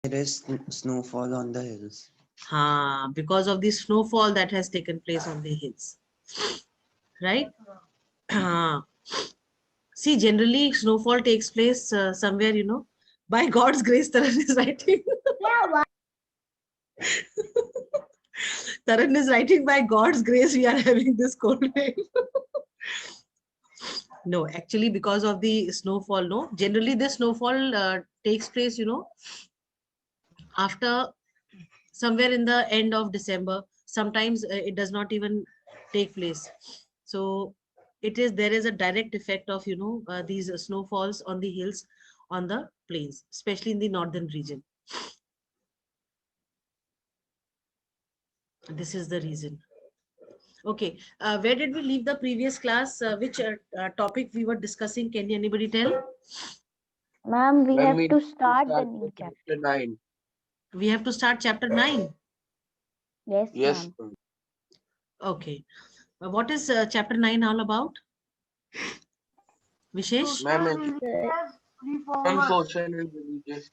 There is snowfall on the hills. Because of the snowfall that has taken place on the hills, right? See, generally snowfall takes place somewhere, by God's grace. Taran is writing. Taran is writing, by God's grace, we are having this cold wave. No, actually, because of the snowfall, no. Generally, the snowfall takes place, after somewhere in the end of December. Sometimes it does not even take place. So there is a direct effect of, these snowfalls on the hills, on the plains, especially in the northern region. This is the reason. Okay, where did we leave the previous class? Which topic we were discussing? Can anybody tell? Ma'am, we When have we to start the new chapter chapter. 9. We have to start chapter 9. Yes, Yes, ma'am. Okay. What is chapter 9 all about? Vishesh? ma'am, some Reformers. social and religious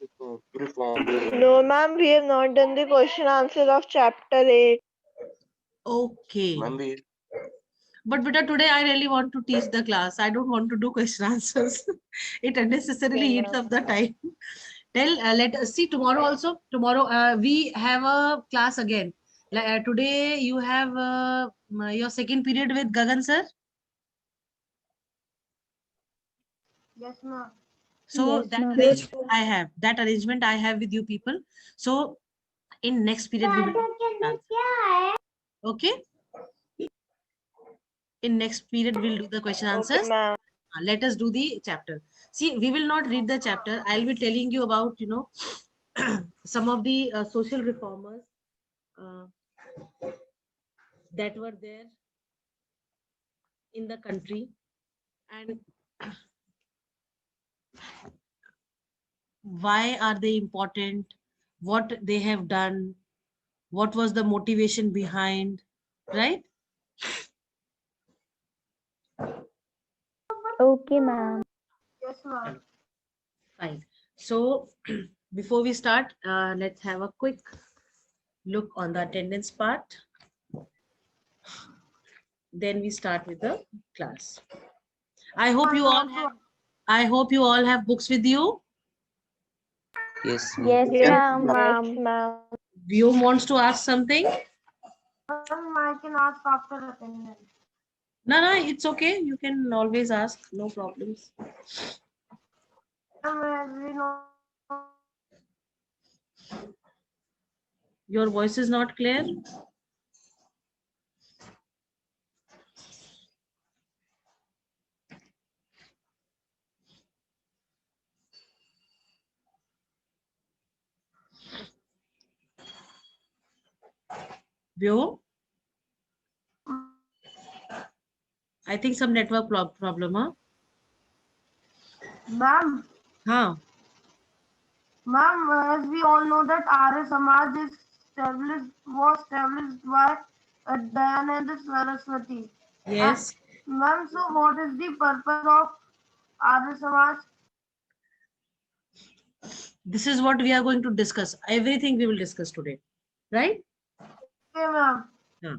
reform. No, ma'am, we have not done the question answer of chapter 8. Okay. Ma'am, But beta, today I really want to teach the class. I don't want to do question answers. It unnecessarily eats up the time. Let us see tomorrow also. Tomorrow we have a class again. Today you have your second period with Gagan sir. Yes, ma'am. So Yes, that ma'am. arrangement I have with you people. So in next period we will do class. Okay. In next period we'll do the question Okay, answers. ma'am. Let us do the chapter. See, we will not read the chapter. I'll be telling you about, some of the social reformers uh, that were there in the country, and why are they important, what they have done, what was the motivation behind, right? Okay, ma'am. Yes, ma'am. Fine. So before we start, let's have a quick look on the attendance part. Then we start with the class. I hope you all have books with you. Yes, Yes, yes, ma'am. Yes, ma'am. You wants to ask something? Ma'am, I can ask after attendance. No, no, it's okay. You can always ask. No problems. Ma'am, as we know, Your voice is not clear. Vyo? I think some network problem, huh? ma'am, Huh? as we all know that Arya Samaj was established by Dayananda Saraswati. Yes. Ma'am, so what is the purpose of Arya Samaj? This is what we are going to discuss. Everything we will discuss today. Right? Okay, ma'am. Huh.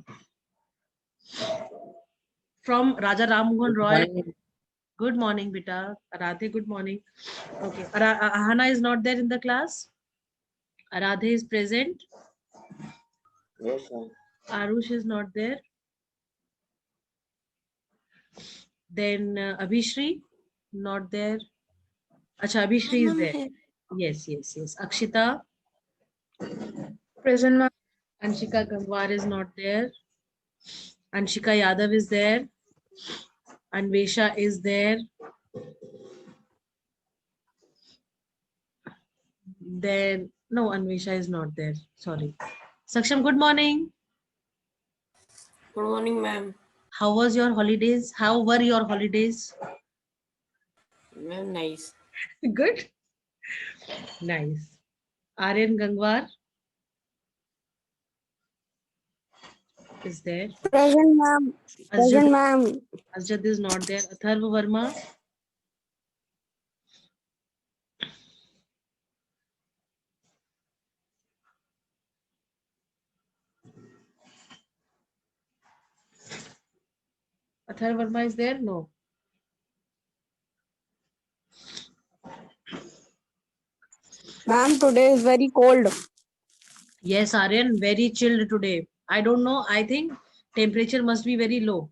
From Raja Ram Mohan Good Roy. morning. Good morning, beta. Aradhe, good morning. Okay. Ahana is not there in the class. Aradhe is present. Yes, sir. Arush is not there. Then Abhishri, not there. Acha, Abhishri is there. Yes, yes, yes. Akshita. Present, ma'am. Anshika Gangwar is not there. Anshika Yadav is there. Anvesha is there. Then, no, Anvesha is not there. Sorry. Saksham, good morning. Good morning, ma'am. How was your holidays? How were your holidays? Ma'am, nice. Good. Nice. Aryan Gangwar is there. Present, ma'am. Asjad, ma'am. Asjad is not there. Atharva Verma. Athar Verma is there? No. Ma'am, today is very cold. Yes, Aryan, very chilled today. I don't know. I think temperature must be very low.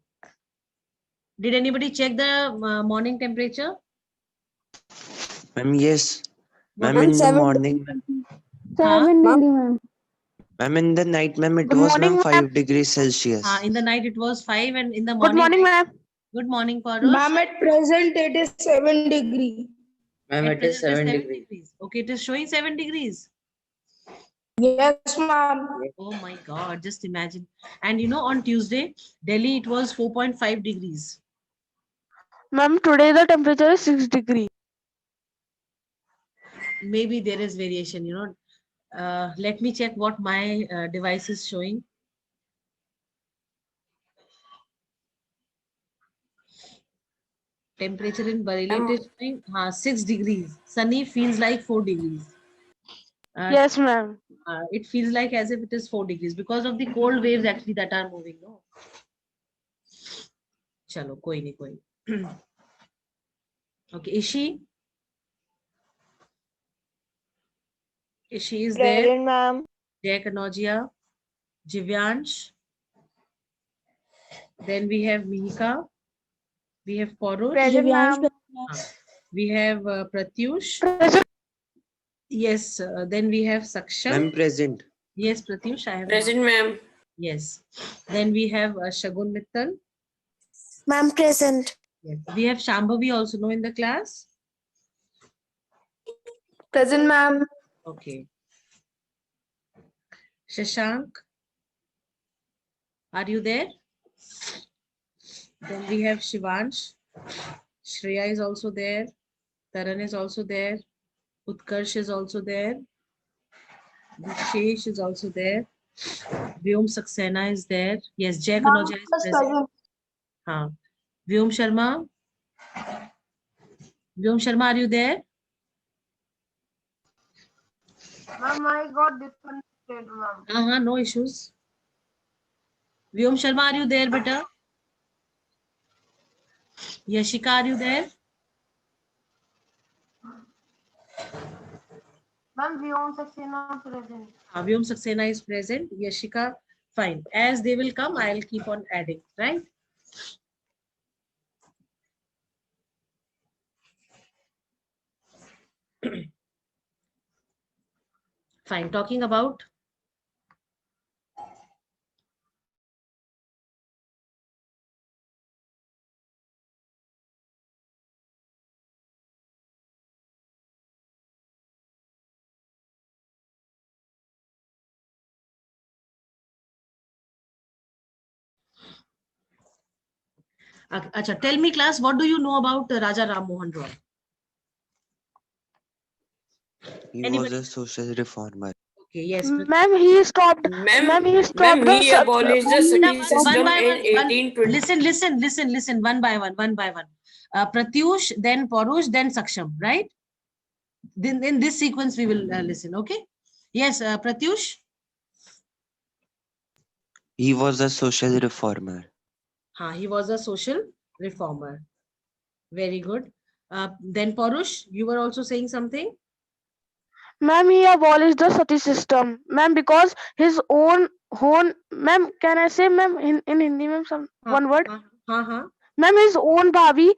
Did anybody check the morning temperature? Ma'am, yes. What Ma'am, was in the 7 morning, 7 degree, ma'am. ma'am, in the night, ma'am, it Good was, morning, ma'am, ma'am. 5 degrees Celsius. in the night it was 5 and in the Good morning. morning, ma'am. Good morning, Parush. Ma'am, at present it is 7 degree. Ma'am, At it is present 7 degrees. Okay, it is showing 7 degrees. Yes, ma'am. Oh my God, just imagine. And you know, on Tuesday, Delhi, it was 4.5 degrees. Ma'am, today the temperature is 6 degree. Maybe there is variation, you know. Let me check what my device is showing. Temperature in Bareilly, it is showing 6 degrees. Sunny feels like 4 degrees. Yes, ma'am. It feels like as if it is 4 degrees because of the cold waves actually that are moving. No. Chalo, koi nahi, koi nahi. Okay, Ishi. Ishi is there. Present, ma'am. Jay Kanojia, Jivyansh. Then we have Mihika. We have Parush. Present, ma'am. We have Pratyush. Present. Yes. Then we have Saksham. Ma'am, present. Yes, Pratyush. I have. Present, ma'am. Yes. Then we have Shagun Mittal. Ma'am, present. Yes. We have Shambhavi also know in the class. Present, ma'am. Okay. Shashank. Are you there? Then we have Shivansh. Shreya is also there. Taran is also there. Utkarsh is also there. Vishesh is also there. Vyom Saxena is there. Yes, Jay Kanoja is present. Vyom Sharma. Vyom Sharma, are you there? Ma'am, I got disconnected, ma'am. No issues. Vyom Sharma, are you there, beta? Yashika, are you there? Ma'am, Vyom Saxena present. Vyom Saxena is present. Yashika, fine. As they will come, I'll keep on adding, right? Fine. Talking about Acha, tell me class, what do you know about Raja Ram Mohan Roy? He Anybody? was a social reformer. Okay, yes. Ma'am, he stopped. Ma'am, he stopped. Ma'am, he abolished the sati One system by in one. 1820. Listen, one by one. Pratyush, then Parush, then Saksham, right? Then in this sequence we will listen, okay? Yes, Pratyush. He was a social reformer. He was a social reformer. Very good. Then Parush, you were also saying something? Ma'am, he abolished the sati system. Ma'am, because his own, ma'am, can I say, ma'am, in Hindi, ma'am, one word? Ma'am, his own bhabhi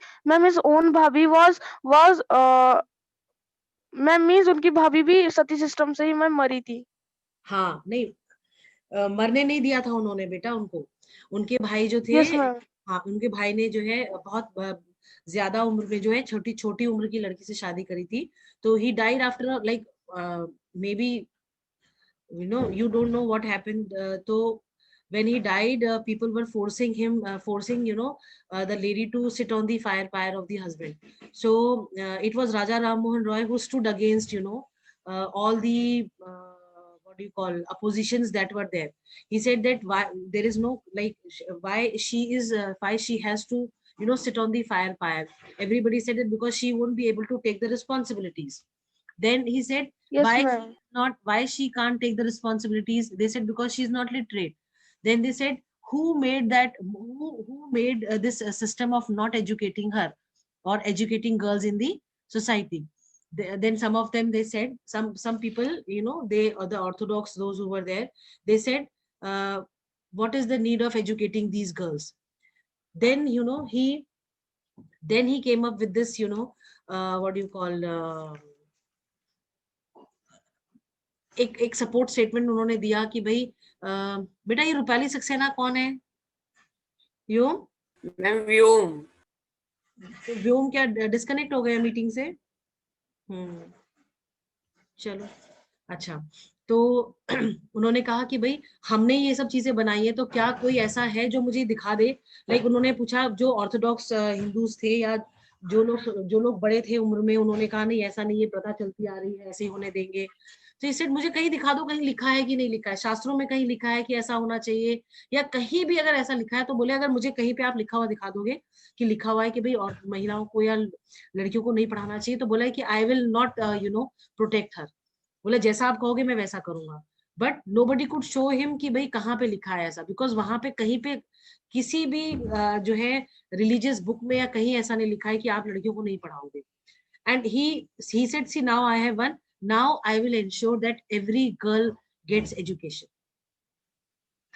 was, ma'am, means उनकी भाभी भी सती system से ही ma'am मरी थी. हाँ, नहीं, मरने नहीं दिया था उन्होंने बेटा उनको. उनके भाई जो थे, Yes, ma'am. हाँ, उनके भाई ने जो है बहुत ज्यादा उम्र में जो है छोटी उम्र की लड़की से शादी करी थी. तो he died after like maybe you don't know what happened. So when he died, people were forcing the lady to sit on the fire pyre of the husband. So it was Raja Ram Mohan Roy who stood against all the what do you call oppositions that were there. He said that why there is no why she has to sit on the fire pyre. Everybody said that because she won't be able to take the responsibilities. Then he said, Yes, why she can't take the responsibilities? They said because she's not literate. Then they said who made that, who made this system of not educating her or educating girls in the society. Then some of them, they said, some people, you know, they, the Orthodox, those who were there, they said, what is the need of educating these girls? Then, you know, he came up with this, you know, what do you call, एक support statement उन्होंने दिया कि भाई बेटा ये रूपाली सक्सेना कौन है? व्योम? Ma'am व्योम। तो व्योम क्या डिस्कनेक्ट हो गया मीटिंग से? चलो अच्छा, तो उन्होंने कहा कि भाई हमने ये सब चीजें बनाई है, तो क्या कोई ऐसा है जो मुझे दिखा दे। लाइक उन्होंने पूछा जो ऑर्थोडॉक्स हिंदूज थे या जो लोग बड़े थे उम्र में, उन्होंने कहा नहीं ऐसा नहीं, ये प्रथा चलती आ रही है, ऐसे ही होने देंगे। तो इससे मुझे कहीं दिखा दो, कहीं लिखा है कि नहीं लिखा है, शास्त्रों में कहीं लिखा है कि ऐसा होना चाहिए, या कहीं भी अगर ऐसा लिखा है तो बोले अगर मुझे कहीं पे आप लिखा हुआ दिखा दोगे कि लिखा हुआ है कि भाई और महिलाओं को या लड़कियों को नहीं पढ़ाना चाहिए, तो बोला है कि I will not you know protect हर। बोले जैसा आप कहोगे मैं वैसा करूंगा। But nobody could show him कि भाई कहाँ पे लिखा है ऐसा, बिकॉज वहां पे कहीं पे किसी भी जो है रिलीजियस बुक में या कहीं ऐसा नहीं लिखा है कि आप लड़कियों को नहीं पढ़ाओगे। And he said see now I have one, now I will ensure that every girl gets education.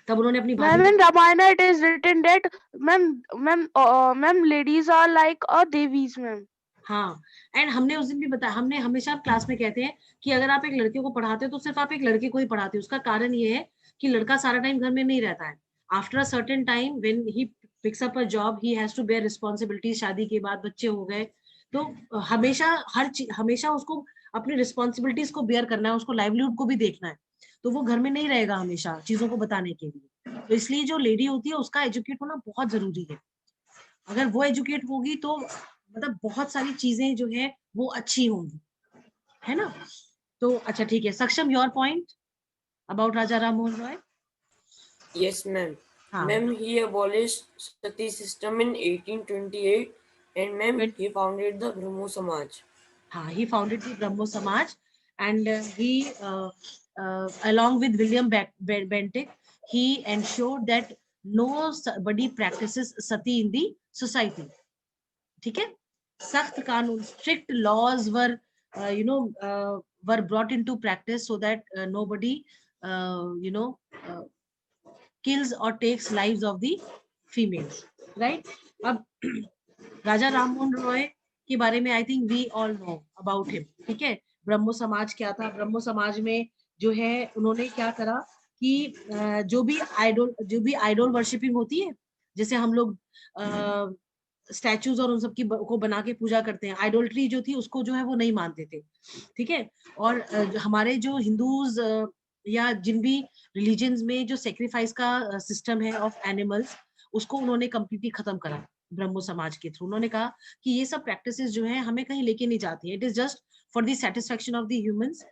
तब उन्होंने अपनी Ma'am, in Ramayana it is written that ma'am ladies are like a devis, ma'am. हाँ, and हमने उस दिन भी बताया, हमने हमेशा क्लास में कहते हैं कि अगर आप एक लड़के को पढ़ाते हो तो सिर्फ आप एक लड़के को ही पढ़ाते हो। उसका कारण ये है कि लड़का सारा टाइम घर में नहीं रहता है। After a certain time when he picks up a job, he has to bear responsibility. शादी के बाद बच्चे हो गए तो हमेशा हमेशा उसको अपनी रिस्पॉन्सिबिलिटीज को बेयर करना है, उसको लाइवलीहुड को भी देखना है, तो वो घर में नहीं रहेगा हमेशा चीजों को बताने के लिए। तो इसलिए जो लेडी होती है उसका एजुकेट होना बहुत जरूरी है। अगर वो एजुकेट होगी तो मतलब बहुत सारी चीजें जो है वो अच्छी होंगी, है ना। तो अच्छा ठीक है, सक्षम your point about Raja Ram Mohan Roy. Yes ma'am. Ma'am he abolished Sati system in 1828 and ma'am he founded the ब्रह्मो समाज। हाँ, he founded the Brahmo Samaj and he along with William Bentinck, he ensured that nobody practices sati in the society. ठीक है, सख्त कानून, strict laws were were brought into practice so that nobody kills or takes lives of the females, right? अब राजा राम मोहन रॉय के बारे में I think we all know about him. ठीक है, ब्रह्मो समाज क्या था? ब्रह्मो समाज में जो है उन्होंने क्या करा कि जो भी आइडोल वर्शिपिंग होती है, जैसे हम लोग स्टैचूज और उन सब की को बना के पूजा करते हैं, आइडोल्ट्री जो थी उसको जो है वो नहीं मानते थे। ठीक है, और हमारे जो हिंदूज या जिन भी रिलीजन्स में जो सेक्रीफाइस का सिस्टम है ऑफ एनिमल्स, उसको उन्होंने कंप्लीटली खत्म करा ब्रह्मो समाज के थ्रू। उन्होंने कहा कि ये सब प्रैक्टिसेस जो है हमें कहीं लेके नहीं जाती है, it is just for the satisfaction of the humans,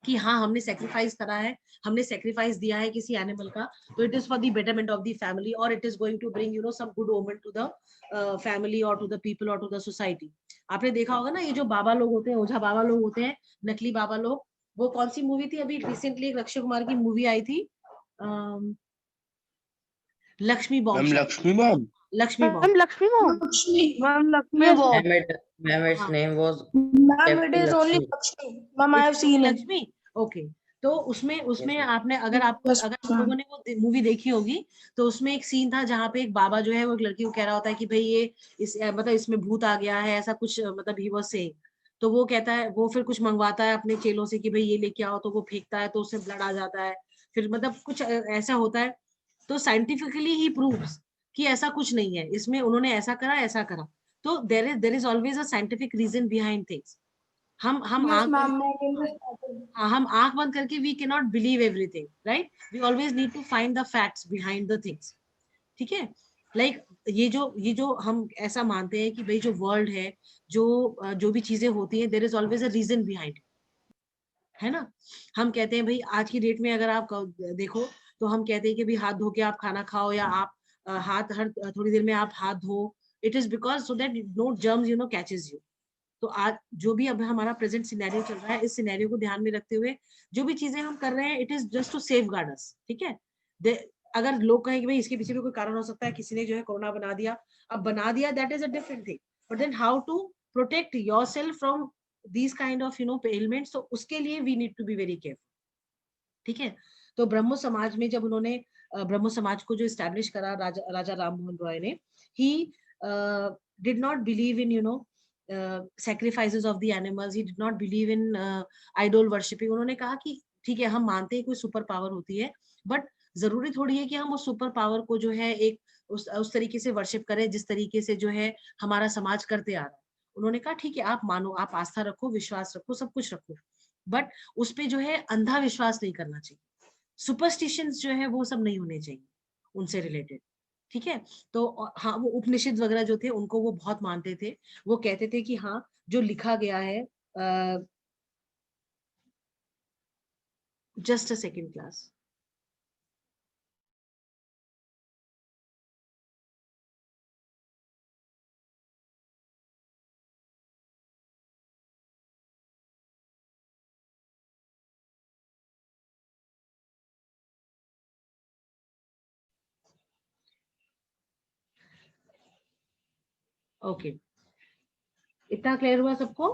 कि हाँ हमने सेक्रीफाइस करा है, हमने सेक्रीफाइस दिया है किसी एनिमल का, तो it is for the betterment of the family और it is going to bring some good omen to the family और टू द पीपल और टू द सोसाइटी। आपने देखा होगा ना, ये जो बाबा लोग होते हैं, ओझा बाबा लोग होते हैं, नकली बाबा लोग, वो कौन सी मूवी थी अभी रिसेंटली, एक अक्षय कुमार की मूवी आई थी, Lakshmi bomb. Lakshmi bomb. Lakshmi bomb. Lakshmi mom. Ma'am, Lakshmi Bob. Ma'am, its name was Ma'am, it is only Lakshmi. Ma'am, I have seen it. Lakshmi, okay. तो उसमें आपने अगर आप लोगों ने वो मूवी देखी होगी, तो उसमें एक सीन था जहाँ पे एक बाबा जो है वो एक लड़की को कह रहा होता है कि भाई ये मतलब इसमें भूत आ गया है, ऐसा कुछ मतलब ही वाज सेइंग। तो वो कहता है, वो फिर कुछ मंगवाता है अपने चेलों से कि भाई ये लेके आओ, तो वो फेंकता है तो उससे ब्लड आ जाता है, फिर मतलब कुछ ऐसा होता है। तो साइंटिफिकली ही प्रूव्स कि ऐसा कुछ नहीं है, इसमें उन्होंने ऐसा करा। तो there is always a scientific reason behind things. हम आंख बंद करके we can not believe everything, right? We always need to find the facts behind the things. ठीक है, लाइक ये जो हम ऐसा मानते हैं कि भाई जो वर्ल्ड है, जो भी चीजें होती हैं, there is always a reason behind, है ना। हम कहते हैं भाई आज की डेट में अगर आप देखो तो हम कहते हैं कि भाई हाथ धो के आप खाना खाओ, या आप हाथ हर थोड़ी देर में आप हाथ धो, it is because so that no germs catches you. तो आज जो भी अब हमारा प्रेजेंट सिनेरियो चल रहा है, इस सिनेरियो को ध्यान में रखते हुए जो भी चीजें हम कर रहे हैं, it is just to safeguard us. ठीक है, अगर लोग कहें कि भाई इसके पीछे भी कोई कारण हो सकता है, किसी ने जो है कोरोना बना दिया, अब बना दिया, that is a different thing, but then how to protect yourself from these kind of elements, तो उसके लिए we need to be very careful. ठीक है, तो ब्रह्मो समाज में जब उन्होंने ब्रह्मो समाज को जो इस्टेब्लिश करा राजा राम मोहन रॉय ने, he did not believe in sacrifices of the animals, he did not believe in idol worshipping। उन्होंने कहा कि ठीक है, हम मानते हैं कोई सुपर पावर होती है, बट जरूरी थोड़ी है कि हम उस सुपर पावर को जो है एक उस तरीके से वर्शिप करें जिस तरीके से जो है हमारा समाज करते आ रहा है। उन्होंने कहा ठीक है, आप मानो, आप आस्था रखो, विश्वास रखो, सब कुछ रखो, बट उस पे जो है अंधा विश्वास नहीं करना चाहिए, सुपरस्टिशंस जो है वो सब नहीं होने चाहिए उनसे रिलेटेड। ठीक है, तो हाँ, वो उपनिषद वगैरह जो थे उनको वो बहुत मानते थे। वो कहते थे कि हाँ, जो लिखा गया है, just a second class, okay, इतना क्लियर हुआ सबको?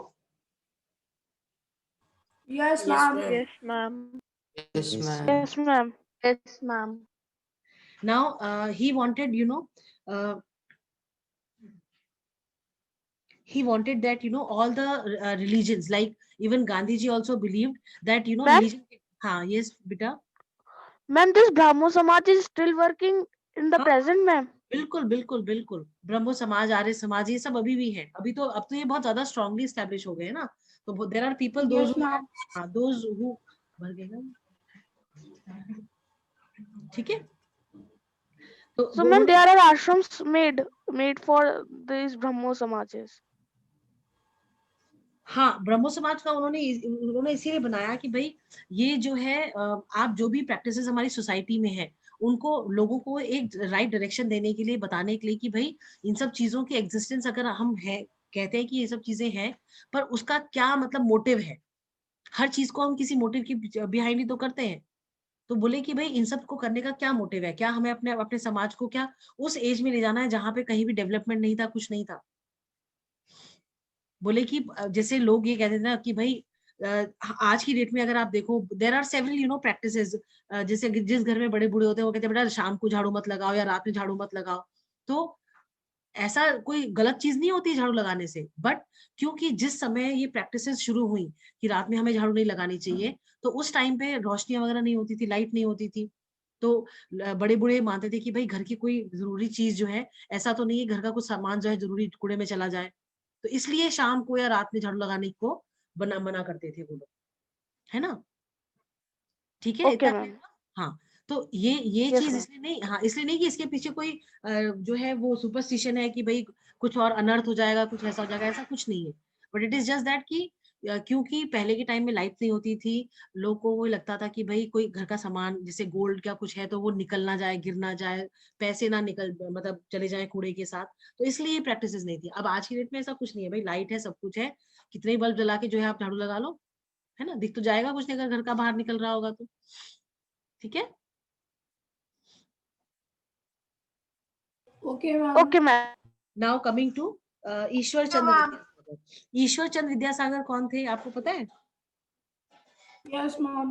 Yes, Yes, ma'am. ma'am. Yes, ma'am. Yes, ma'am. Yes, ma'am. Yes, ma'am. Now he wanted, he wanted that all the religions, like even Gandhi ji also believed that Ma'am? religion, हाँ, yes बेटा, Ma'am, this Brahmo Samaj is still working in the हाँ, present, ma'am. बिल्कुल बिल्कुल बिल्कुल, ब्रह्मो समाज, आर्य समाज, ये सब अभी भी है। अभी तो अब तो ये बहुत ज्यादा स्ट्रांगली स्टैब्लिश हो गए हैं ना, तो there are people those Yes, ma'am. Those who भर गए ना। ठीक है, तो So, ma'am, there are ashrams made for these Brahmo Samajes. हाँ, ब्रह्मो समाज का उन्होंने इसीलिए बनाया कि भाई ये जो है आप जो भी प्रैक्टिसेस हमारी सोसाइटी में है, उनको लोगों को एक राइट डायरेक्शन देने के लिए, बताने के लिए कि भाई इन सब चीजों की एग्जिस्टेंस अगर हम है, कहते हैं कि ये सब चीजें हैं, पर उसका क्या मतलब मोटिव है। हर चीज को हम किसी मोटिव की बिहाइंड ही तो करते हैं। तो बोले कि भाई इन सब को करने का क्या मोटिव है, क्या हमें अपने अपने समाज को क्या उस एज में ले जाना है जहाँ पे कहीं भी डेवलपमेंट नहीं था, कुछ नहीं था। बोले कि जैसे लोग ये कहते थे ना कि भाई आज की डेट में अगर आप देखो, देर आर सेवरल प्रैक्टिसेस, जैसे जिस घर में बड़े बूढ़े होते हैं वो कहते हैं बेटा शाम को झाड़ू मत लगाओ या रात में झाड़ू मत लगाओ। तो ऐसा कोई गलत चीज नहीं होती झाड़ू लगाने से, बट क्योंकि जिस समय ये प्रैक्टिसेस शुरू हुई कि रात में हमें झाड़ू नहीं लगानी चाहिए, तो उस टाइम पे रोशनी वगैरह नहीं होती थी, लाइट नहीं होती थी, तो बड़े बूढ़े मानते थे कि भाई घर की कोई जरूरी चीज जो है, ऐसा तो नहीं है घर का कुछ सामान जो है जरूरी कूड़े में चला जाए, तो इसलिए शाम को या रात में झाड़ू लगाने को मना करते थे वो लोग, है ना। ठीक है, Okay, इतना ma'am. clear हुआ? हाँ, तो ये Yes, चीज ma'am. इसलिए नहीं, हाँ, इसलिए नहीं कि इसके पीछे कोई जो है वो सुपरस्टिशन है कि भाई कुछ और अनर्थ हो जाएगा, कुछ ऐसा हो जाएगा, ऐसा कुछ नहीं है। But it is just that कि क्योंकि पहले के टाइम में लाइट नहीं होती थी, लोगों को वो लगता था कि भाई कोई घर का सामान जैसे गोल्ड या कुछ है तो वो निकल ना जाए, गिर ना जाए, पैसे ना निकल मतलब चले जाए कूड़े के साथ, तो इसलिए प्रैक्टिसेस नहीं थी। अब आज की डेट में ऐसा कुछ नहीं है, भाई लाइट है, सब कुछ है, कितने ही बल्ब जला के जो है आप झाड़ू लगा लो, है ना, दिख तो जाएगा कुछ नहीं अगर घर का बाहर निकल रहा होगा तो। ठीक है, Okay, ma'am. Okay, ma'am. Now coming to Ishwar Chandra ma'am. Vidyasagar. Ishwar Chandra Vidyasagar कौन थे, आपको पता है? Yes, ma'am.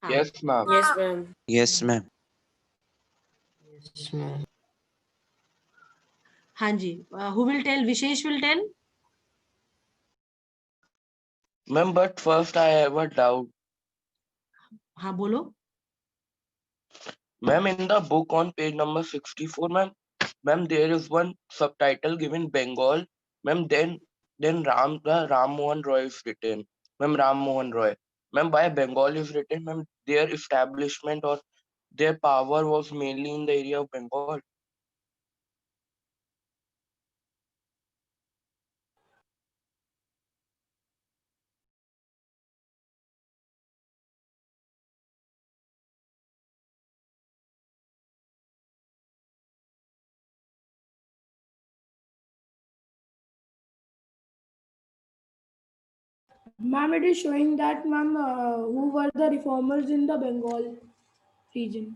हाँ, Yes, ma'am. Yes, ma'am. Yes, ma'am. Yes, ma'am. हाँ जी, who will tell? Vishesh will tell. Ma'am, but first I have a doubt. हाँ बोलो। Ma'am, in the book on page number 64, ma'am, there is one subtitle given Bengal. Ma'am, then Ram Mohan Roy is written. Ma'am, Ram Mohan Roy. Ma'am, by Bengal is written. Ma'am, their establishment or their power was mainly in the area of Bengal. Ma'am, it is showing that, ma'am, who were the reformers in the Bengal region.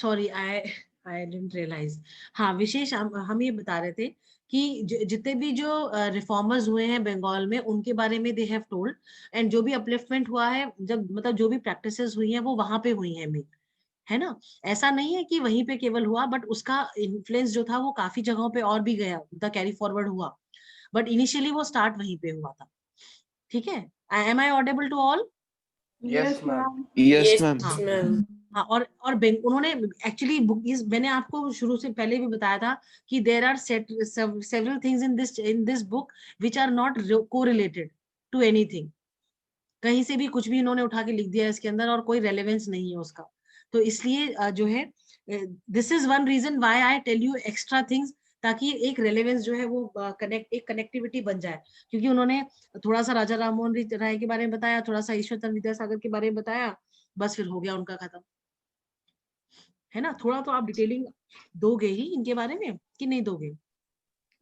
Sorry, I didn't realize. हाँ विशेष, हम ये बता रहे थे कि जितने भी जो रिफॉर्मर्स हुए हैं बंगाल में उनके बारे में दे हैव टोल्ड, एंड जो भी अपलिफ्टमेंट हुआ है, जब मतलब जो भी प्रैक्टिसेस हुई हैं वो वहां पे हुई हैं मेन, है ना। ऐसा नहीं है कि वहीं पे केवल हुआ, बट उसका इन्फ्लुएंस जो था वो काफी जगहों पे और भी गया, द कैरी फॉरवर्ड हुआ, बट इनिशियली वो स्टार्ट वहीं पे हुआ था। ठीक है, am I audible to all? Yes, ma'am. Yes, Yes, ma'am. ma'am. हाँ, और उन्होंने एक्चुअली इस, मैंने आपको शुरू से पहले भी बताया था कि there are several things in this book which are not correlated to anything. कहीं से भी कुछ भी इन्होंने उठा के लिख दिया इसके अंदर और कोई रेलेवेंस नहीं है उसका। तो इसलिए जो है, this is one reason why I tell you extra things, ताकि एक रेलेवेंस जो है वो एक कनेक्टिविटी बन जाए। क्योंकि उन्होंने थोड़ा सा राजा राममोहन राय के बारे में बताया, थोड़ा सा ईश्वरचंद्र विद्यासागर के बारे में बताया, बस फिर हो गया उनका खत्म, है ना। थोड़ा तो आप डिटेलिंग दोगे ही इनके बारे में कि नहीं दोगे?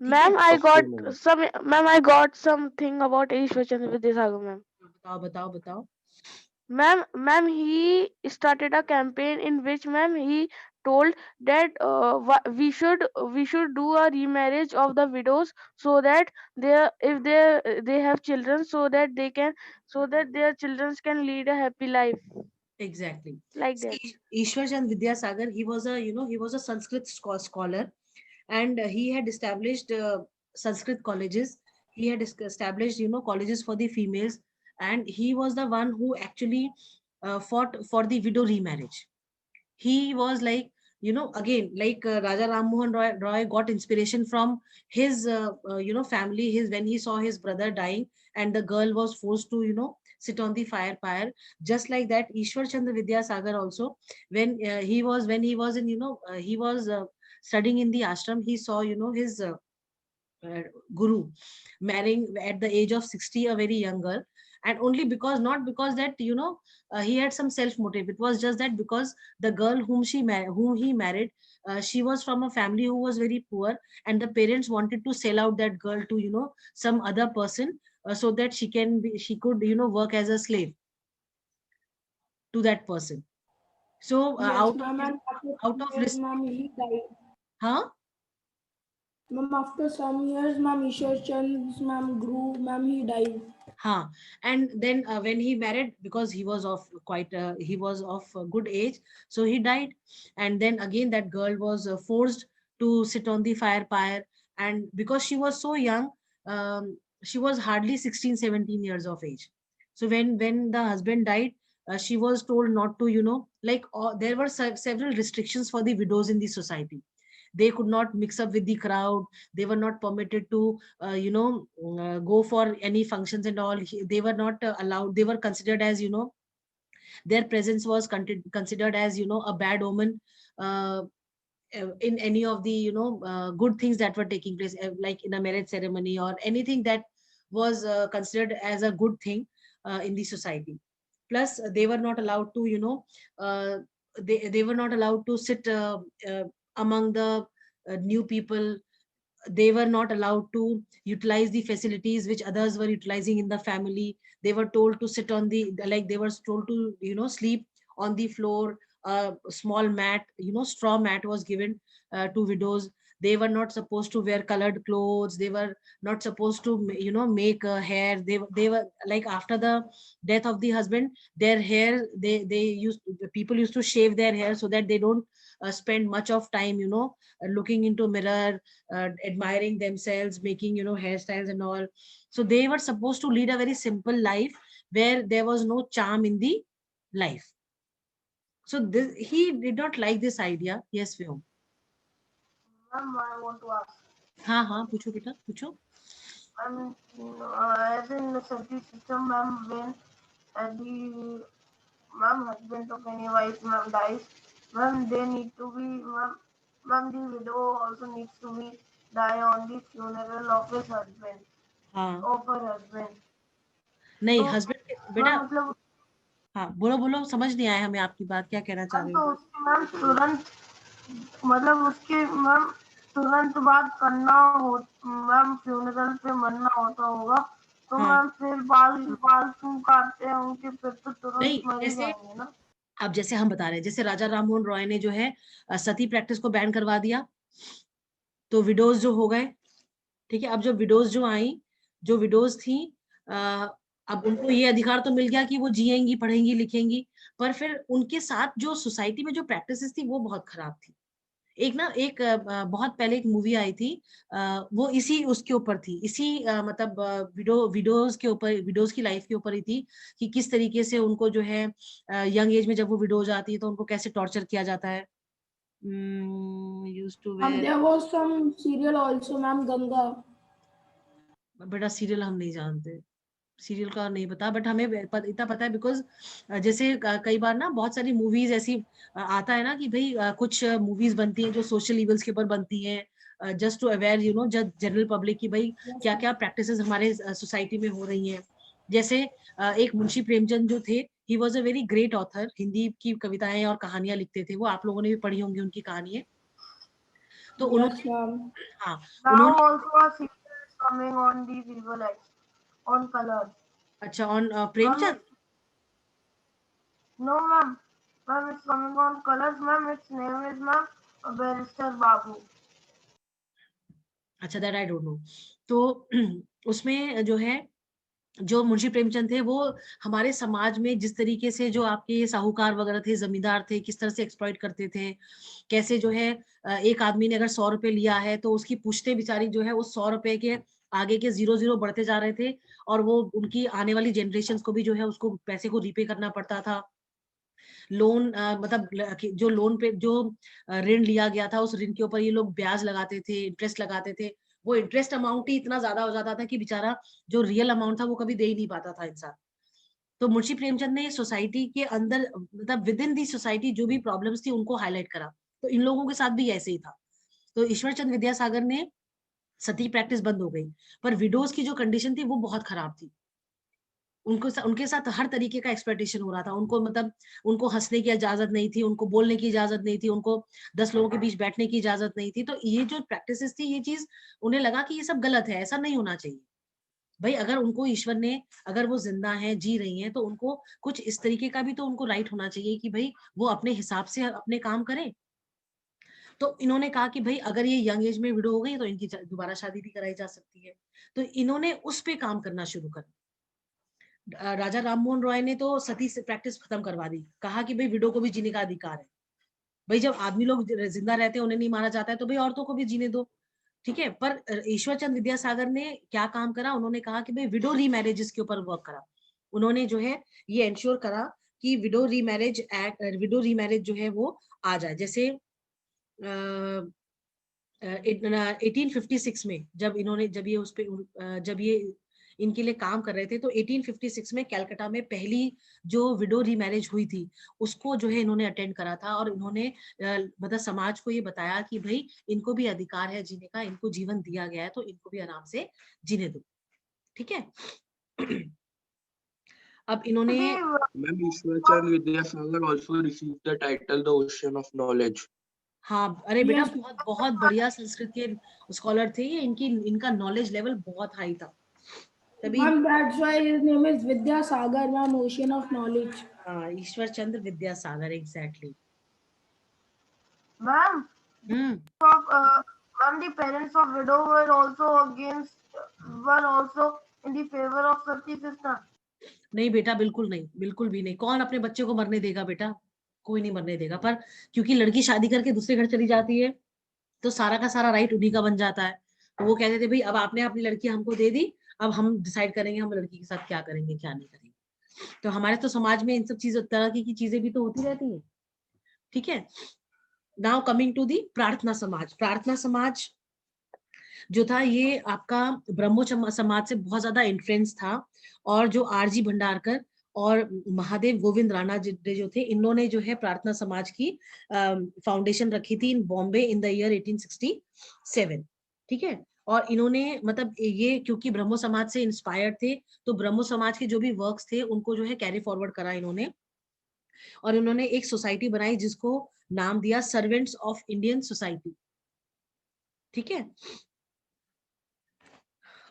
Ma'am, I got ma'am. some. Ma'am, I got something about Ishwar Chandra Vidyasagar, ma'am. बताओ बताओ। Ma'am, he started a campaign in which, ma'am, he told that we should do a remarriage of the widows, so that if they have children, so that their children can lead a happy life Exactly. like that. See, Ishwar Chand Vidyasagar, he was a Sanskrit scholar, and he had established Sanskrit colleges. He had established, colleges for the females, and he was the one who actually fought for the widow remarriage. He was like, again, like Raja Ram Mohan Roy got inspiration from his family, his, when he saw his brother dying and the girl was forced to sit on the fire pyre. Just like that, Ishwar Chandra Vidyasagar also, when he was in he was studying in the ashram, he saw his guru marrying at the age of 60 a very young girl, and only because, not because that he had some self motive. It was just that because the girl whom he married, she was from a family who was very poor, and the parents wanted to sell out that girl to some other person, so that she could work as a slave to that person. So Yes, ma'am. And out of years, ma'am, he died. huh Ma'am, after some years, ma'am, Ishwar Chand's ma'am grew, ma'am, he died. and then when he married, because he was of good age, so he died. And then again that girl was forced to sit on the fire pyre, and because she was so young, she was hardly 16, 17 years of age. So when the husband died, she was told not to, like, there were several restrictions for the widows in the society. They could not mix up with the crowd. They were not permitted to go for any functions and all. They were not allowed. They were considered as, their presence was considered as, a bad omen in any of the good things that were taking place, like in a marriage ceremony or anything that was considered as a good thing in the society. Plus they were not allowed to they were not allowed to sit among the new people. They were not allowed to utilize the facilities which others were utilizing in the family. They were told to sit on the, like, they were told to sleep on the floor. A small mat, straw mat was given to widows. They were not supposed to wear colored clothes. They were not supposed to make hair. They were like, after the death of the husband, their hair, people used to shave their hair so that they don't spend much of time looking into mirror, admiring themselves, making hairstyles and all. So they were supposed to lead a very simple life where there was no charm in the life. So he did not like this idea. Yes, Vyom. Ma'am, I want to ask. हाँ पूछो बेटा, पूछो. I mean, as in the safety system, ma'am, when the husband of any wife, ma'am, dies, ma'am, they need to be, ma'am, the widow also needs to be die on the funeral of his husband, of her husband. नहीं, तो husband बेटा, मतलब हाँ बोलो, समझ नहीं आया हमें आपकी बात, क्या कहना चाह रहे तो हो? उसके मैम तुरंत, मतलब उसके मैम तुरंत बाद करना हो, मैम फ्यूनरल पे मरना होता होगा, तो मैम फिर बाल क्यों काटते हैं उनके, फिर तो तुरंत नहीं, मर ही जैसे जाएंगे ना. अब जैसे हम बता रहे हैं, जैसे राजा राम मोहन रॉय ने जो है सती प्रैक्टिस को बैन करवा दिया, तो विडोज जो हो गए, ठीक है। अब जो विडोज जो आई, जो विडोज थी, अब उनको ये अधिकार तो मिल गया कि वो जिएंगी, पढ़ेंगी, लिखेंगी, पर फिर उनके साथ जो सोसाइटी में जो प्रैक्टिसेस थी वो बहुत खराब थी। एक ना एक बहुत पहले एक मूवी आई थी, वो इसी उसके ऊपर थी, इसी मतलब विडोज के ऊपर, विडोज की लाइफ के ऊपर ही थी, कि किस तरीके से उनको जो है यंग एज में जब वो विडोज आती है तो उनको कैसे टॉर्चर किया जाता है। Used to where, There was some serial also, ma'am, Ganga. बेटा सीरियल हम नहीं जानते, सीरियल का नहीं पता, बट हमें इतना पता है बिकॉज जैसे कई बार ना बहुत सारी मूवीज ऐसी आता है ना कि भाई कुछ मूवीज बनती हैं जो सोशल इवल्स के ऊपर बनती हैं, just to aware you know general public की भाई क्या क्या प्रैक्टिसेस हमारे सोसाइटी में हो रही हैं। जैसे एक मुंशी प्रेमचंद जो थे, he was a very great author, Hindi की कविताएं और कहानियां लिखते थे वो, आप लोगों ने भी पढ़ी होंगी उनकी कहानियां। तो उन्होंने, हाँ Now उन्होंने, also a serial is coming on the Silver Lights on Colors. अच्छा on Premchand, No, ma'am. Ma'am, it's coming on Colors, ma'am. Its name is, ma'am, Barrister Babu. अच्छा दैट आई डोंट नो। तो उसमें जो है, जो मुंशी प्रेमचंद थे वो हमारे समाज में जिस तरीके से जो आपके साहूकार वगैरह थे, जमींदार थे, किस तरह से एक्सप्लॉइट करते थे, कैसे जो है एक आदमी ने अगर 100 रुपए लिया है तो उसकी पुश्ते बेचारी जो है उस 100 रुपए के आगे के 0 0 बढ़ते जा रहे थे, और वो उनकी आने वाली जनरेशन को भी जो है उसको पैसे को रीपे करना पड़ता था। लोन मतलब जो लोन पे जो ऋण लिया गया था उस ऋण के ऊपर ये लोग ब्याज लगाते थे, इंटरेस्ट लगाते थे, वो इंटरेस्ट अमाउंट ही इतना ज्यादा हो जाता था कि बेचारा जो रियल अमाउंट था वो कभी दे ही नहीं पाता था इंसान। तो मुंशी प्रेमचंद ने सोसाइटी के अंदर मतलब विद इन दी सोसाइटी जो भी प्रॉब्लम्स थी उनको हाईलाइट करा, तो इन लोगों के साथ भी ऐसे ही था। तो ईश्वर चंद्र विद्यासागर ने, सती प्रैक्टिस बंद हो गई, पर विडोज की जो कंडीशन थी वो बहुत खराब थी। उनके साथ हर तरीके का एक्सप्लॉइटेशन हो रहा था, उनको मतलब उनको हंसने की इजाजत नहीं थी, उनको बोलने की इजाजत नहीं थी, उनको 10 लोगों के बीच बैठने की इजाजत नहीं थी। तो ये जो प्रैक्टिसेस थी, ये चीज उन्हें लगा कि ये सब गलत है, ऐसा नहीं होना चाहिए। भाई अगर उनको ईश्वर ने, अगर वो जिंदा है, जी रही हैं, तो उनको कुछ इस तरीके का भी तो उनको राइट होना चाहिए कि भाई वो अपने हिसाब से अपने काम करें। तो इन्होंने कहा कि भाई अगर ये यंग एज में विडो हो गई तो इनकी दोबारा शादी भी कराई जा सकती है। तो इन्होंने उस पे काम करना शुरू कर, राजा राममोहन रॉय ने तो सती से प्रैक्टिस खत्म करवा दी, कहा कि भाई विडो को भी जीने का अधिकार है। भाई जब आदमी लोग जिंदा रहते हैं, उन्हें नहीं मारा जाता है, तो भाई औरतों को भी जीने दो, ठीक है। पर ईश्वर चंद्र विद्यासागर ने क्या काम करा, उन्होंने कहा कि भाई विडो रीमैरिजेस के ऊपर वर्क करा। उन्होंने जो है ये इंश्योर करा कि window remarriage act, window remarriage जो है वो आ जाए। जैसे 1856 में जब इन्होंने, जब ये उस पे जब ये इनके लिए काम कर रहे थे, तो 1856 में कलकत्ता में पहली जो विडो रीमैरिज हुई थी उसको जो है इन्होंने अटेंड करा था, और इन्होंने मतलब समाज को ये बताया कि भाई इनको भी अधिकार है जीने का, इनको जीवन दिया गया है तो इनको भी आराम से जीने दो, ठीक है। अब इन्होंने, Ma'am, Ishwarchand Vidyasagar also received the title the Ocean of Knowledge. हाँ अरे बेटा बहुत बहुत बढ़िया संस्कृत के स्कॉलर थे ये, इनका नॉलेज लेवल बहुत हाई था तभी। Ma'am, that's why his name is Vidyasagar, ma'am, Ocean of Knowledge. हाँ Ishwar Chandra Vidyasagar, exactly. Ma'am, ma'am, the parents of widow were also in the favor of sati system. नहीं बेटा बिल्कुल नहीं, बिल्कुल भी नहीं। कौन अपने बच्चे को मरने देगा बेटा, कोई नहीं मरने देगा। पर क्योंकि लड़की शादी करके दूसरे घर चली जाती है तो सारा का सारा राइट उन्हीं का बन जाता है। तो वो कहते थे भाई अब आपने अपनी लड़की हमको दे दी, अब हम डिसाइड करेंगे हम लड़की के साथ क्या करेंगे क्या नहीं करेंगे। तो हमारे तो समाज में इन सब चीजों तरह की चीजें भी तो होती रहती है, ठीक है। नाउ कमिंग टू दी प्रार्थना समाज। प्रार्थना समाज जो था ये आपका ब्रह्मो समाज से बहुत ज्यादा इन्फ्लुएंस था, और जो आरजी भंडारकर और महादेव गोविंद राणा जो थे, इन्होंने जो है प्रार्थना समाज की फाउंडेशन रखी थी इन बॉम्बे इन द ईयर 1867, ठीक है। और इन्होंने मतलब ये क्योंकि ब्रह्मो समाज से इंस्पायर्ड थे, तो ब्रह्मो समाज के जो भी वर्क्स थे उनको जो है कैरी फॉरवर्ड करा इन्होंने, और इन्होंने एक सोसाइटी बनाई जिसको नाम दिया सर्वेंट्स ऑफ इंडियन सोसाइटी, ठीक है।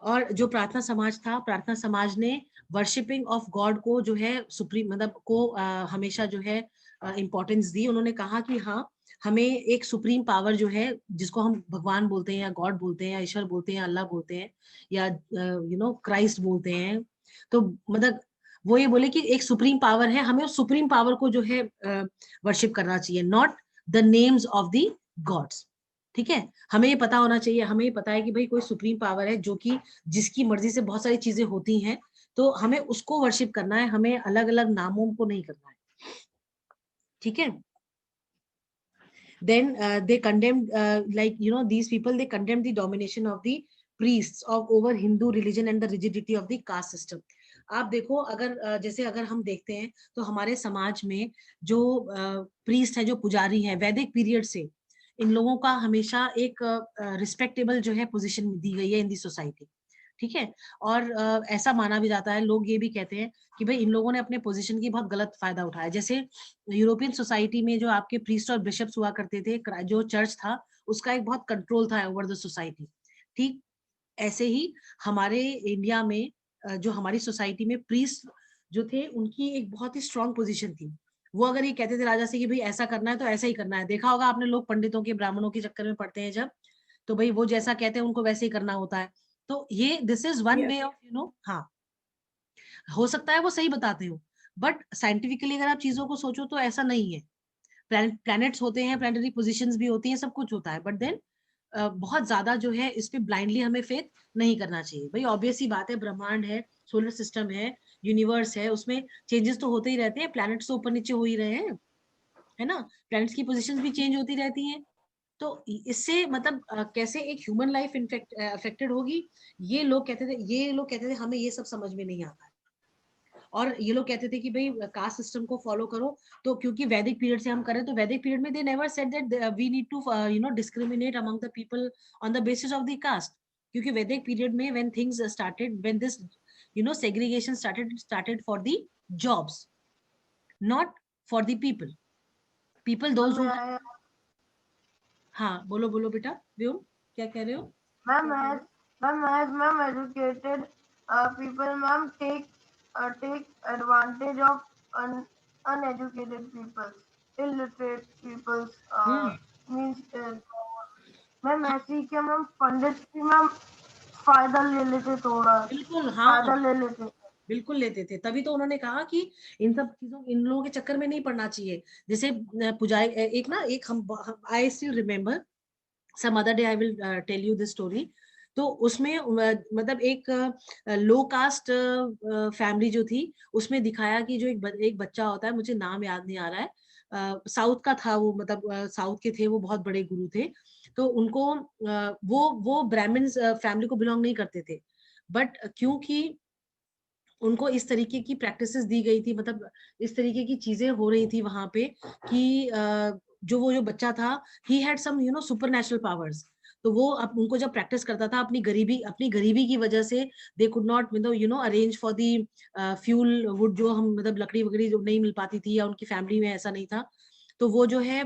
और जो प्रार्थना समाज था, प्रार्थना समाज ने वर्शिपिंग ऑफ गॉड को जो है सुप्रीम मतलब को हमेशा जो है इम्पोर्टेंस दी। उन्होंने कहा कि हाँ, हमें एक सुप्रीम पावर जो है, जिसको हम भगवान बोलते हैं या गॉड बोलते हैं या ईश्वर बोलते हैं, अल्लाह बोलते हैं या क्राइस्ट बोलते हैं, तो मतलब वो ये बोले कि एक सुप्रीम पावर है, हमें उस सुप्रीम पावर को जो है वर्शिप करना चाहिए, not the names of the gods. ठीक है, हमें ये पता होना चाहिए, हमें ये पता है कि भाई कोई सुप्रीम पावर है जो कि जिसकी मर्जी से बहुत सारी चीजें होती हैं, तो हमें उसको वर्शिप करना है, हमें अलग अलग नामों को नहीं करना है। ठीक है, then they condemned these people, they condemned the domination of the priests of over Hindu religion and the rigidity of the caste system. आप देखो, अगर जैसे अगर हम देखते हैं तो हमारे समाज में जो प्रीस्ट है, जो पुजारी है, वैदिक पीरियड से इन लोगों का हमेशा एक रिस्पेक्टेबल जो है पोजीशन दी गई है इन दी सोसाइटी। ठीक है, और ऐसा माना भी जाता है, लोग ये भी कहते हैं कि भाई इन लोगों ने अपने पोजीशन की बहुत गलत फायदा उठाया। जैसे यूरोपियन सोसाइटी में जो आपके प्रीस्ट और बिशप्स हुआ करते थे, जो चर्च था उसका एक बहुत कंट्रोल था ओवर द सोसाइटी। ठीक ऐसे ही हमारे इंडिया में जो हमारी सोसाइटी में प्रीस्ट जो थे, उनकी एक बहुत ही स्ट्रॉन्ग पोजीशन थी। वो अगर ये कहते थे राजा से कि भाई ऐसा करना है तो ऐसा ही करना है। देखा होगा आपने, लोग पंडितों के, ब्राह्मणों के चक्कर में पड़ते हैं जब, तो भाई वो जैसा कहते हैं उनको वैसे ही करना होता है। तो ये this is one way of हाँ, हो सकता है वो सही बताते हो, बट साइंटिफिकली अगर आप चीजों को सोचो तो ऐसा नहीं है। प्लैनेट्स होते हैं, प्लैनेटरी पोजीशंस भी होती हैं, सब कुछ होता है, बट देन बहुत ज्यादा जो है इस पे ब्लाइंडली हमें फेथ नहीं करना चाहिए। भाई ऑब्वियस ही बात है, ब्रह्मांड है, सोलर सिस्टम है, यूनिवर्स है, उसमें चेंजेस तो होते ही रहते हैं, प्लैनेट्स तो ऊपर नीचे हो ही रहे हैं, है ना, प्लैनेट्स की पोजीशंस भी चेंज होती रहती हैं। तो इससे मतलब कैसे एक ह्यूमन लाइफ अफेक्टेड होगी, ये लोग कहते थे हमें ये सब समझ में नहीं आता है। और ये लोग कहते थे कि भाई कास्ट सिस्टम को फॉलो करो, तो क्योंकि वैदिक पीरियड से हम करें, तो वैदिक पीरियड में they never said that we need to discriminate among the people on the basis of the caste. क्योंकि वैदिक पीरियड में when things started, when this segregation started for the jobs, not for the people those who हाँ, बोलो बोलो बेटा, व्योम क्या कह रहे हो? Ma'am educated people ma'am take advantage of uneducated people, illiterate people, means ma'am ऐसी क्या मैम पंडित की मैम फायदा ले लेते, थोड़ा बिल्कुल हाँ, फायदा ले लेते, बिल्कुल लेते थे। तभी तो उन्होंने कहा कि इन सब चीजों, इन लोगों के चक्कर में नहीं पड़ना चाहिए। जैसे पुजारी, एक हम I still remember some other day, I will tell you this story. तो उसमें मतलब एक लो कास्ट फैमिली जो थी, उसमें दिखाया कि जो एक बच्चा होता है, मुझे नाम याद नहीं आ रहा है, साउथ का था वो, मतलब साउथ के थे वो, बहुत बड़े गुरु थे। तो उनको वो ब्राह्मण फैमिली को बिलोंग नहीं करते थे, बट क्योंकि उनको इस तरीके की प्रैक्टिसेस दी गई थी, मतलब इस तरीके की चीजें हो रही थी वहां पे कि जो बच्चा था, he had some supernatural powers. तो वो उनको जब प्रैक्टिस करता था, अपनी गरीबी की वजह से they could not arrange for the fuel wood, जो हम मतलब लकड़ी वगड़ी जो नहीं मिल पाती थी, या उनकी फैमिली में ऐसा नहीं था। तो वो जो है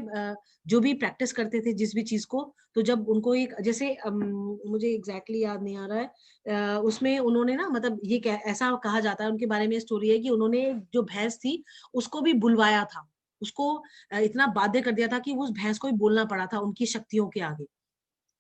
जो भी प्रैक्टिस करते थे जिस भी चीज को, तो जब उनको एक जैसे मुझे एग्जैक्टली याद नहीं आ रहा है, उसमें उन्होंने ना, मतलब ये ऐसा कहा जाता है उनके बारे में, स्टोरी है कि उन्होंने जो भैंस थी उसको भी बुलवाया था, उसको इतना बाध्य कर दिया था कि उस भैंस को भी बोलना पड़ा था उनकी शक्तियों के आगे।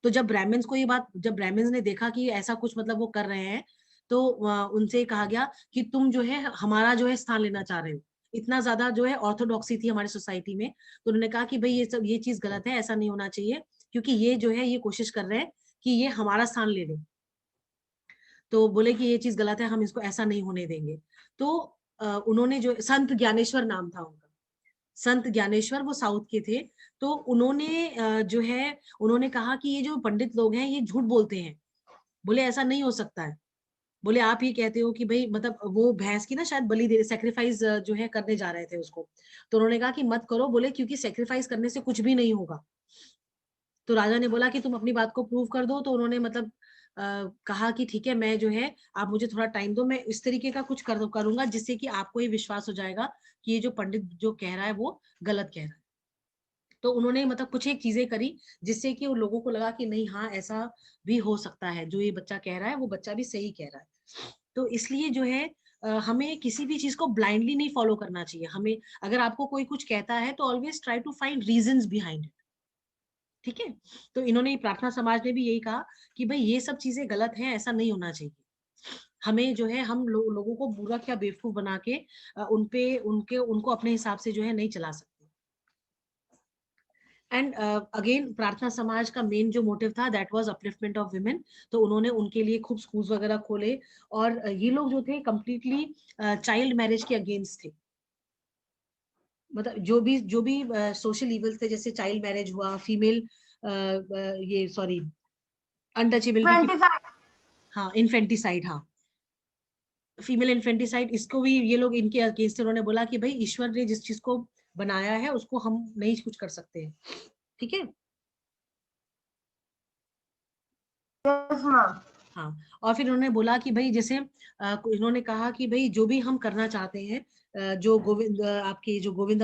तो जब ब्राह्मण्स ने देखा कि ऐसा कुछ मतलब वो कर रहे हैं, तो उनसे कहा गया कि तुम जो है हमारा जो है स्थान लेना चाह रहे हो। इतना ज्यादा जो है ऑर्थोडॉक्सी थी हमारी सोसाइटी में। तो उन्होंने कहा कि भाई ये चीज गलत है, ऐसा नहीं होना चाहिए, क्योंकि ये जो है ये कोशिश कर रहे हैं कि ये हमारा स्थान ले लें। तो बोले कि ये चीज गलत है, हम इसको ऐसा नहीं होने देंगे। तो उन्होंने जो संत ज्ञानेश्वर नाम था उनका, संत ज्ञानेश्वर, वो साउथ के थे। तो उन्होंने जो है उन्होंने कहा कि ये जो पंडित लोग हैं ये झूठ बोलते हैं। बोले ऐसा नहीं हो सकता है। बोले आप ये कहते हो कि भाई मतलब वो भैंस की ना शायद बलि दे, सेक्रीफाइस जो है करने जा रहे थे उसको। तो उन्होंने कहा कि मत करो, बोले क्योंकि सेक्रीफाइस करने से कुछ भी नहीं होगा। तो राजा ने बोला कि तुम अपनी बात को प्रूव कर दो। तो उन्होंने मतलब कहा कि ठीक है, मैं जो है आप मुझे थोड़ा टाइम दो, मैं इस तरीके का कुछ करूंगा जिससे कि आपको ये विश्वास हो जाएगा कि ये जो पंडित जो कह रहा है वो गलत कह रहा है। तो उन्होंने मतलब कुछ एक चीजें करी जिससे कि उन लोगों को लगा कि नहीं, हाँ ऐसा भी हो सकता है, जो ये बच्चा कह रहा है वो बच्चा भी सही कह रहा है। तो इसलिए जो है हमें किसी भी चीज को ब्लाइंडली नहीं फॉलो करना चाहिए। हमें अगर आपको कोई कुछ कहता है तो always try to find reasons behind it. ठीक है, तो इन्होंने प्रार्थना समाज ने भी यही कहा कि भाई ये सब चीजें गलत हैं, ऐसा नहीं होना चाहिए। हमें जो है हम लोगों को बुरा क्या बेवकूफ बना के उनको अपने हिसाब से जो है नहीं चला सकते। एंड अगेन प्रार्थना समाज का मेन जो मोटिव था that was upliftment of women. तो उन्होंने उनके लिए खूब स्कूल्स वगैरह खोले, और ये लोग जो थे कंप्लीटली चाइल्ड मैरिज के अगेंस्ट थे। मतलब जो भी सोशल इवल्स थे, जैसे चाइल्ड मैरिज हुआ, फीमेल ये सॉरी अनटचेबिलिटी, हाँ इन्फेंटिसाइड, हाँ फीमेल इन्फेंटिसाइड, इसको भी ये लोग इनके अगेंस्ट उन्होंने बोला कि भाई ईश्वर ने जिस चीज को बनाया है उसको हम नहीं कुछ कर सकते हैं। ठीक है, Yes, ma'am. हाँ। और फिर उन्होंने बोला कि भाई जैसे इन्होंने कहा कि भाई जो भी हम करना चाहते हैं, जो आपके जो गोविंद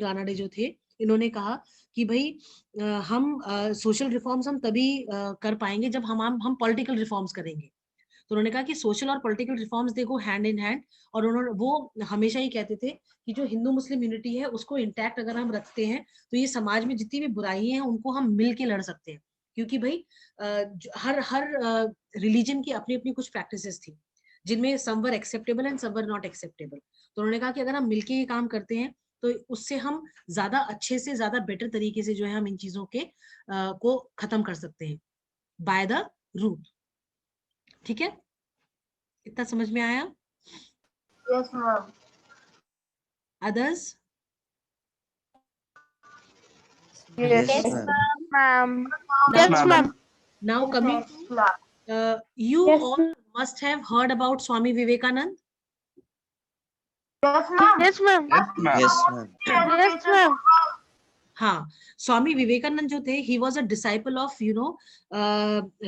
रानडे जो थे, इन्होंने कहा कि भाई हम सोशल रिफॉर्म्स हम तभी कर पाएंगे जब हम पॉलिटिकल रिफॉर्म्स करेंगे। तो उन्होंने कहा कि सोशल और पॉलिटिकल रिफॉर्म्स देखो हैंड इन हैंड, और वो हमेशा ही कहते थे कि जो हिंदू मुस्लिम यूनिटी है उसको इंटैक्ट अगर हम रखते हैं तो ये समाज में जितनी भी बुराइयां हैं उनको हम मिल के लड़ सकते हैं। क्योंकि भाई हर रिलीजन की अपनी अपनी कुछ प्रैक्टिसेस थी जिनमें some were acceptable and some were not acceptable. तो उन्होंने कहा कि अगर हम मिलके ये काम करते हैं तो उससे हम ज्यादा अच्छे से ज्यादा बेटर तरीके से जो है हम इन चीजों के को खत्म कर सकते हैं बाय द रूट। ठीक है, इतना समझ में आया? Yes, ma'am. Others? Yes, Yes, ma'am. Ma'am. Now, Yes, ma'am. now coming next class. you Yes, all must have heard about Swami Vivekanand. Yes, ma'am. Yes, ma'am. Yes, ma'am. Yes, ma'am. Yes, ma'am. हाँ, स्वामी विवेकानंद जो थे, he was a disciple of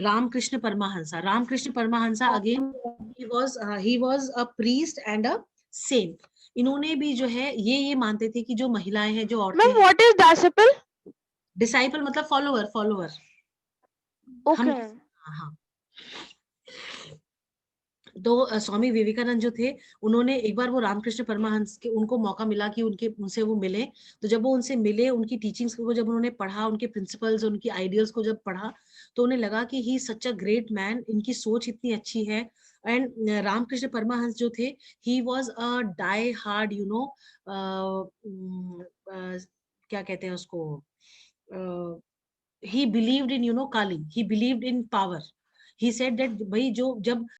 Ramakrishna Paramahansa. Ramakrishna Paramahansa again he was a priest and a saint. इन्होंने भी जो है ये मानते थे कि जो महिलाएं हैं, जो औरतें Ma'am, what is disciple? Disciple मतलब फॉलोअर। Okay. हाँ, तो स्वामी विवेकानंद जो थे, उन्होंने एक बार वो रामकृष्ण परमहंस के उनको मौका मिला कि उनसे वो मिले। तो जब वो उनसे मिले, उनकी टीचिंग्स को जब उन्होंने पढ़ा, उनके प्रिंसिपल्स, उनकी आइडियल्स को जब पढ़ा, तो उन्हें लगा कि ही सच अ ग्रेट मैन, इनकी सोच इतनी अच्छी है। एंड रामकृष्ण परमहंस जो थे, he was a die hard क्या कहते हैं उसको, he believed in Kali, he believed in power. He said that भाई जब